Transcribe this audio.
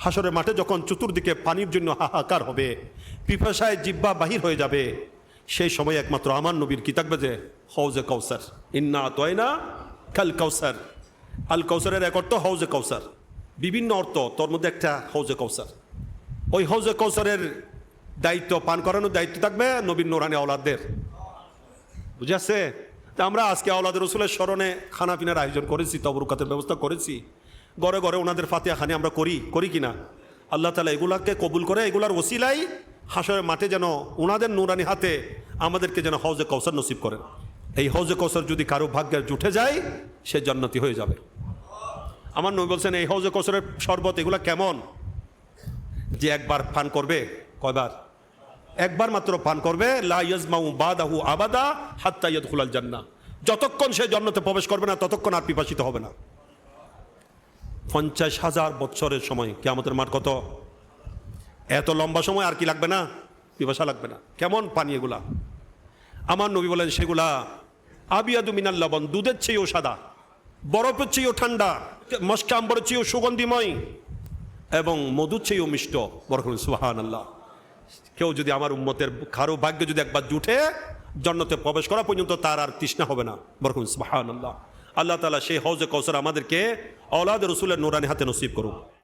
হাসরের মাঠে যখন চতুর্দিকে পানির জন্য হাহাকার হবে, পিপাসায় জিহ্বা বাহির হয়ে যাবে, সেই সময় একমাত্র আমার নবীর কি থাকবে? যে হৌজে কাউসার, ইন্না আতয়না কাল কাউসার। আল কাউসারের এক অর্থ হৌজে কাউসার, বিভিন্ন অর্থ, তোর মধ্যে একটা হৌজে কাউসার। ওই হৌজে কাউসারের দায়িত্ব, পান করানোর দায়িত্ব থাকবে নবীর নোরানি আওলাদদের। বুঝে আসছে? তা আমরা আজকে আওলাদের রসুলের স্মরণে খানা পিনার আয়োজন করেছি, তবরুকাতের ব্যবস্থা করেছি, ঘরে ঘরে ওনাদের ফাতিহা খানি আমরা করি কিনা? আল্লাহ তাআলা এগুলাকে কবুল করে, এগুলার ওসিলাই হাসরের মাঠে যেন ওনাদের নুরানি হাতে আমাদেরকে যেন হৌজে কাউসার নসিব করেন। এই হৌজে কাউসার যদি কারো ভাগ্যে জুটে যায়, সে জান্নাতি হয়ে যাবে। আমার নবী বলছেন এই হৌজে কাউসারের শরবত এগুলা কেমন? যে একবার পান করবে, কয়বার? একবার মাত্র পান করবে, লা ইয়াজমাউ বাদাহু আবাদা হাত্তা ইয়াদখুলাল জান্নাহ। যতক্ষণ সে জান্নাতে প্রবেশ করবে না ততক্ষণ আর পিপাসিত হবে না। 50,000 বছরের সময়, কিয়ামতের মাঠ কত? এত লম্বা সময় আর কি লাগবে না? পিপাসা লাগবে না। কেমন পানি এগুলা? আমার নবী বলেন সেগুলা আবিয়াদু মিনাল লবণ, দুধের চেয়েও সাদা, বরফের চেয়েও ঠান্ডা, মস্কা আম্বরের চেয়েও সুগন্ধিময়, এবং মধুর চেয়েও মিষ্ট। বরকত সুবহানাল্লাহ। কেউ যদি আমার উম্মতের কারো ভাগ্য যদি একবার জুটে, জান্নাতে প্রবেশ করা পর্যন্ত তার আর তৃষ্ণা হবে না। বরকত সুবহানাল্লাহ। আল্লাহ তাআলা সেই হৌজে কাউসার আমাদেরকে আওলাদ রাসূলের নূরানি হাতে নসিব করুন।